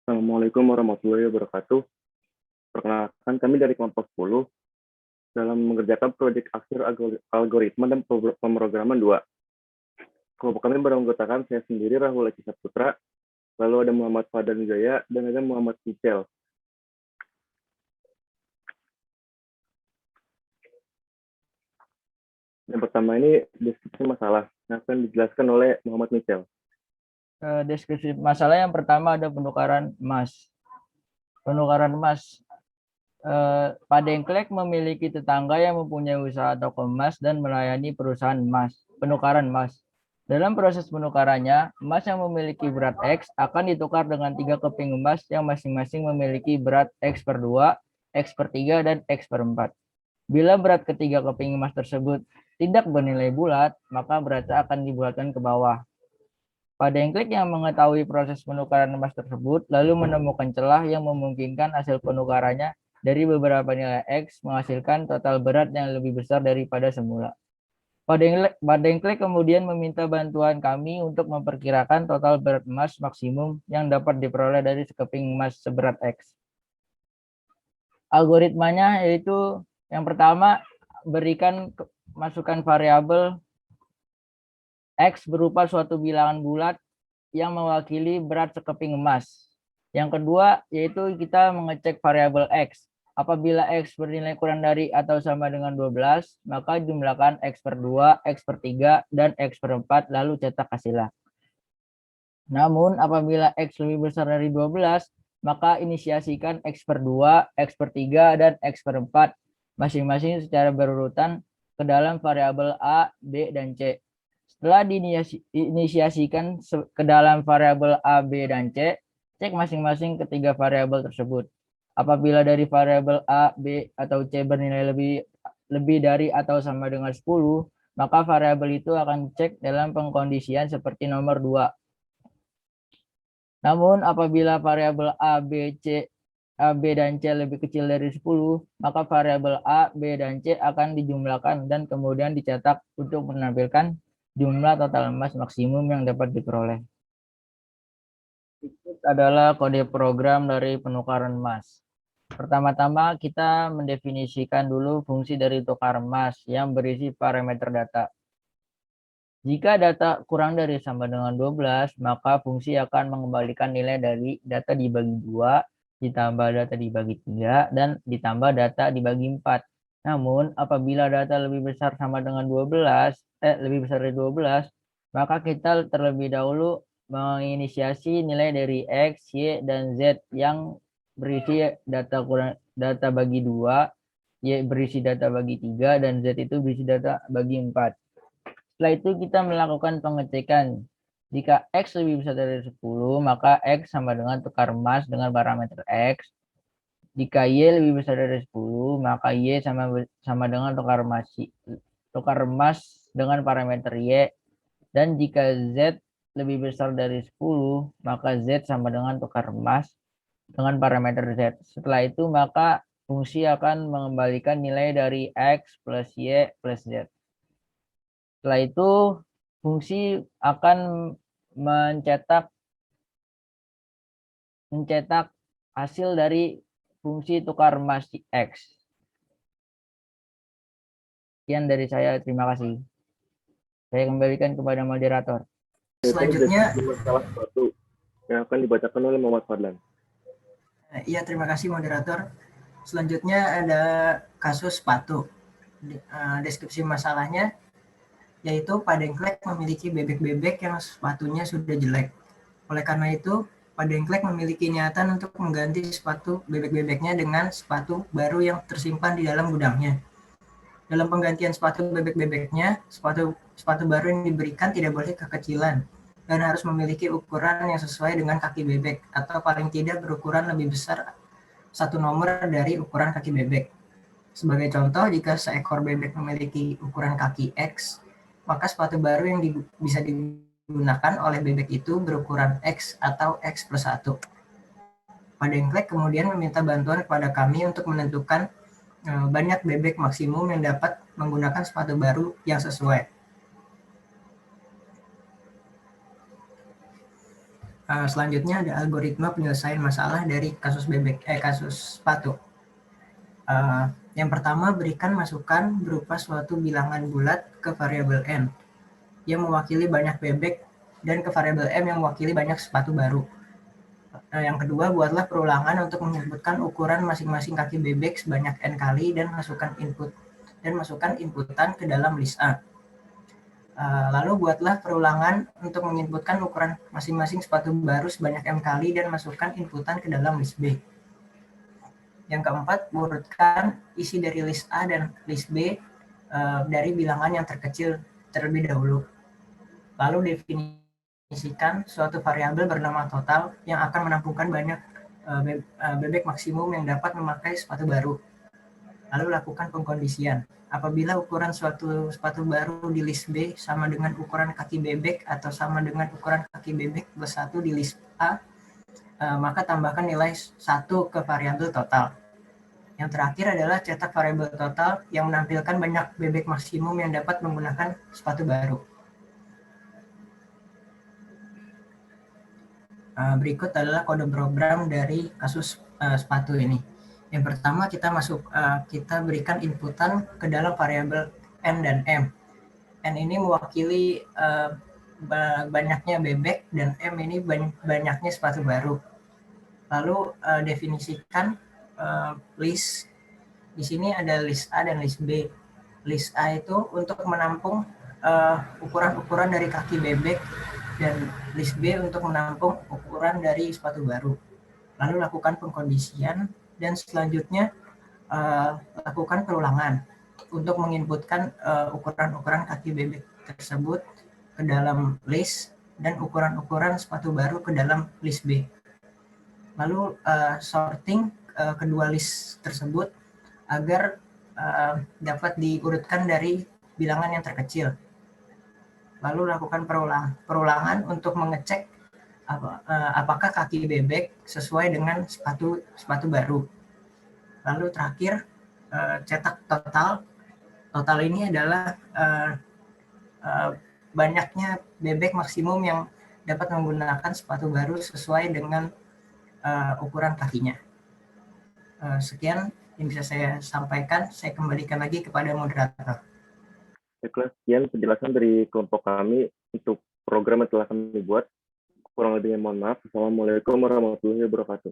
Assalamualaikum warahmatullahi wabarakatuh. Perkenalkan kami dari kelompok 10 dalam mengerjakan proyek akhir algoritma dan pemrograman 2. Kelompok kami beranggotakan saya sendiri, Rahul Eki Saputra, lalu ada Muhammad Fadlan Jaya, dan ada Muhammad Michel. Yang pertama ini deskripsi masalah yang akan dijelaskan oleh Muhammad Michel. Deskripsi masalah yang pertama ada penukaran emas. Penukaran emas. Pak Dengklek memiliki tetangga yang mempunyai usaha toko emas dan melayani perusahaan emas. Penukaran emas. Dalam proses penukarannya, emas yang memiliki berat X akan ditukar dengan 3 keping emas yang masing-masing memiliki berat X per 2, X per 3, dan X per 4. Bila berat ketiga keping emas tersebut tidak bernilai bulat, maka beratnya akan dibulatkan ke bawah. Pak Dengklek yang mengetahui proses penukaran emas tersebut lalu menemukan celah yang memungkinkan hasil penukarannya dari beberapa nilai X menghasilkan total berat yang lebih besar daripada semula. Pak Dengklek kemudian meminta bantuan kami untuk memperkirakan total berat emas maksimum yang dapat diperoleh dari sekeping emas seberat X. Algoritmanya yaitu yang pertama, berikan masukan variabel X berupa suatu bilangan bulat yang mewakili berat sekeping emas. Yang kedua, yaitu kita mengecek variabel X. Apabila X bernilai kurang dari atau sama dengan 12, maka jumlahkan X per 2, X per 3, dan X per 4, lalu cetak hasilnya. Namun, apabila X lebih besar dari 12, maka inisiasikan X per 2, X per 3, dan X per 4, masing-masing secara berurutan ke dalam variabel A, B, dan C. Setelah diinisiasikan ke dalam variabel A, B, dan C, cek masing-masing ketiga variabel tersebut. Apabila dari variabel A, B, atau C bernilai lebih dari atau sama dengan 10, maka variabel itu akan cek dalam pengkondisian seperti nomor 2. Namun apabila variabel A, B, dan C lebih kecil dari 10, maka variabel A, B, dan C akan dijumlahkan dan kemudian dicetak untuk menampilkan jumlah total emas maksimum yang dapat diperoleh. Itu adalah kode program dari penukaran emas. Pertama-tama kita mendefinisikan dulu fungsi dari tukar emas yang berisi parameter data. Jika data kurang dari sama dengan 12, maka fungsi akan mengembalikan nilai dari data dibagi 2, ditambah data dibagi 3, dan ditambah data dibagi 4. Namun, apabila data lebih besar sama dengan 12, lebih besar dari 12, maka kita terlebih dahulu menginisiasi nilai dari X, Y, dan Z yang berisi data bagi 2, Y berisi data bagi 3, dan Z itu berisi data bagi 4. Setelah itu kita melakukan pengecekan. Jika X lebih besar dari 10, maka X sama dengan tukar emas dengan parameter X. Jika Y lebih besar dari 10, maka Y sama dengan tukar emas dengan parameter Y. Dan jika Z lebih besar dari 10, maka Z sama dengan tukar emas dengan parameter Z. Setelah itu, maka fungsi akan mengembalikan nilai dari X plus Y plus Z. Setelah itu, fungsi akan mencetak hasil dari fungsi tukar emas X. Sekian dari saya, terima kasih. Saya kembalikan kepada moderator. Selanjutnya, masalah sepatu yang akan dibacakan oleh Muhammad Fadlan. Iya, terima kasih moderator. Selanjutnya ada kasus sepatu. Deskripsi masalahnya yaitu Pak Dengklek memiliki bebek-bebek yang sepatunya sudah jelek. Oleh karena itu, Pak Dengklek memiliki niatan untuk mengganti sepatu bebek-bebeknya dengan sepatu baru yang tersimpan di dalam gudangnya. Dalam penggantian sepatu bebek-bebeknya, sepatu baru yang diberikan tidak boleh kekecilan dan harus memiliki ukuran yang sesuai dengan kaki bebek atau paling tidak berukuran lebih besar 1 nomor dari ukuran kaki bebek. Sebagai contoh, jika seekor bebek memiliki ukuran kaki X, maka sepatu baru yang bisa digunakan oleh bebek itu berukuran X atau X plus 1. Pak Dengklek kemudian meminta bantuan kepada kami untuk menentukan banyak bebek maksimum yang dapat menggunakan sepatu baru yang sesuai. Selanjutnya ada algoritma penyelesaian masalah dari kasus sepatu. Yang pertama, berikan masukan berupa suatu bilangan bulat ke variabel n yang mewakili banyak bebek dan ke variabel m yang mewakili banyak sepatu baru. Yang kedua, buatlah perulangan untuk menyebutkan ukuran masing-masing kaki bebek sebanyak n kali dan masukkan inputan ke dalam list A. Lalu buatlah perulangan untuk menginputkan ukuran masing-masing sepatu baru sebanyak m kali dan masukkan inputan ke dalam list B. Yang keempat, urutkan isi dari list A dan list B dari bilangan yang terkecil terlebih dahulu. Lalu definisikan suatu variabel bernama total yang akan menampungkan banyak bebek maksimum yang dapat memakai sepatu baru. Lalu lakukan pengkondisian. Apabila ukuran suatu sepatu baru di list B sama dengan ukuran kaki bebek atau sama dengan ukuran kaki bebek plus 1 di list A, maka tambahkan nilai 1 ke variabel total. Yang terakhir adalah cetak variabel total yang menampilkan banyak bebek maksimum yang dapat menggunakan sepatu baru. Berikut adalah kode program dari kasus sepatu ini. Yang pertama kita berikan inputan ke dalam variabel n dan m. N ini mewakili banyaknya bebek dan m ini banyaknya sepatu baru. Lalu definisikan list. Di sini ada list A dan list B. List A itu untuk menampung ukuran-ukuran dari kaki bebek dan list B untuk menampung ukuran dari sepatu baru. Lalu lakukan pengkondisian dan selanjutnya lakukan perulangan untuk menginputkan ukuran-ukuran kaki bebek tersebut ke dalam list dan ukuran-ukuran sepatu baru ke dalam list B. Lalu sorting kedua list tersebut agar dapat diurutkan dari bilangan yang terkecil. Lalu lakukan perulangan untuk mengecek apakah kaki bebek sesuai dengan sepatu baru. Lalu terakhir cetak total. Total ini adalah banyaknya bebek maksimum yang dapat menggunakan sepatu baru sesuai dengan ukuran kakinya. Sekian yang bisa saya sampaikan. Saya kembalikan lagi kepada moderator. Baiklah, sekian penjelasan dari kelompok kami untuk program yang telah kami buat. Kurang lebihnya mohon maaf. Assalamualaikum warahmatullahi wabarakatuh.